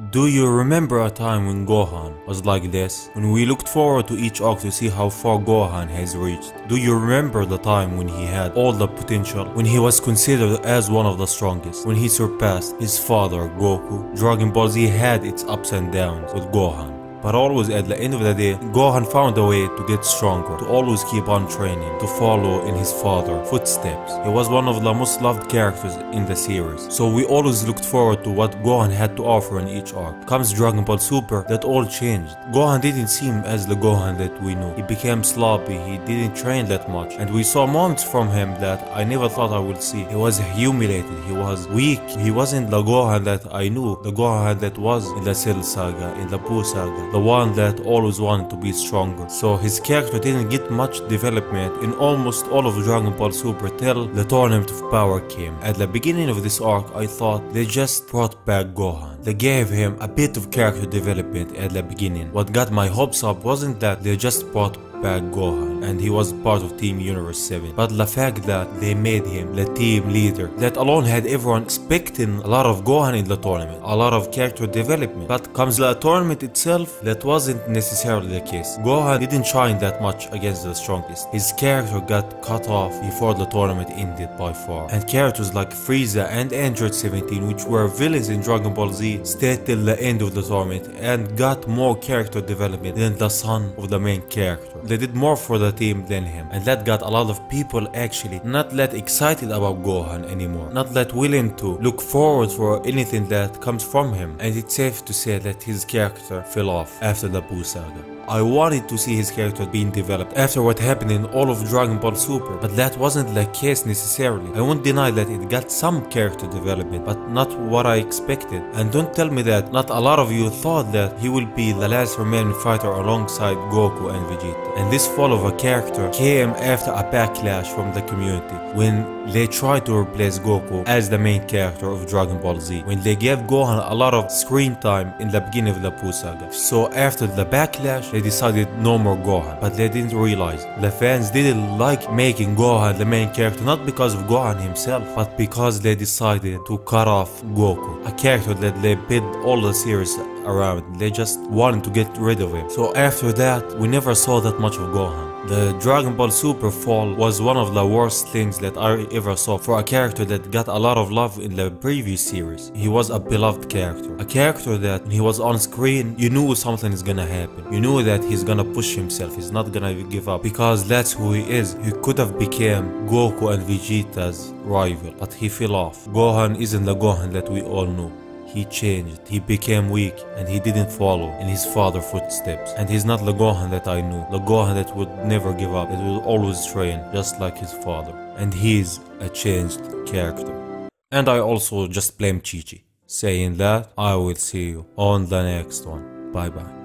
Do you remember a time when Gohan was like this? When we looked forward to each arc to see how far Gohan has reached? Do you remember the time when he had all the potential? When he was considered as one of the strongest? When he surpassed his father, Goku? Dragon Ball Z had its ups and downs with Gohan. But always at the end of the day, Gohan found a way to get stronger, to always keep on training, to follow in his father's footsteps. He was one of the most loved characters in the series, so we always looked forward to what Gohan had to offer in each arc. Comes Dragon Ball Super, that all changed. Gohan didn't seem as the Gohan that we knew. He became sloppy, he didn't train that much, and we saw moments from him that I never thought I would see. He was humiliated, he was weak, he wasn't the Gohan that I knew, the Gohan that was in the Cell Saga, in the Buu Saga. The one that always wanted to be stronger. So his character didn't get much development in almost all of Dragon Ball Super till the Tournament of Power came. At the beginning of this arc, I thought they just brought back Gohan. They gave him a bit of character development at the beginning. What got my hopes up wasn't that they just brought back Gohan and he was part of Team Universe 7, but the fact that they made him the team leader, that alone had everyone expecting a lot of Gohan in the tournament, a lot of character development. But comes the tournament itself, that wasn't necessarily the case. Gohan didn't shine that much against the strongest. His character got cut off before the tournament ended by far, and characters like Frieza and Android 17, which were villains in Dragon Ball Z, stayed till the end of the tournament and got more character development than the son of the main character. They did more for the team than him, and that got a lot of people actually not that excited about Gohan anymore, not that willing to look forward for anything that comes from him, and it's safe to say that his character fell off after the Buu Saga. I wanted to see his character being developed after what happened in all of Dragon Ball Super, but that wasn't the case necessarily. I won't deny that it got some character development, but not what I expected. And don't tell me that not a lot of you thought that he will be the last remaining fighter alongside Goku and Vegeta. And this fall of a character came after a backlash from the community, when they tried to replace Goku as the main character of Dragon Ball Z, when they gave Gohan a lot of screen time in the beginning of the Buu Saga. So after the backlash, they decided no more Gohan, but they didn't realize the fans didn't like making Gohan the main character, not because of Gohan himself, but because they decided to cut off Goku, a character that they built all the series around. They just wanted to get rid of him. So after that, we never saw that much of Gohan. The Dragon Ball Super fall was one of the worst things that I ever saw for a character that got a lot of love in the previous series. He was a beloved character, a character that when he was on screen, you knew something is gonna happen. You knew that he's gonna push himself, he's not gonna give up, because that's who he is. He could have become Goku and Vegeta's rival, but he fell off. Gohan isn't the Gohan that we all knew. He changed, he became weak, and he didn't follow in his father's footsteps. And he's not the Gohan that I knew, the Gohan that would never give up, that would always train, just like his father. And he's a changed character. And I also just blame Chi-Chi. Saying that, I will see you on the next one. Bye bye.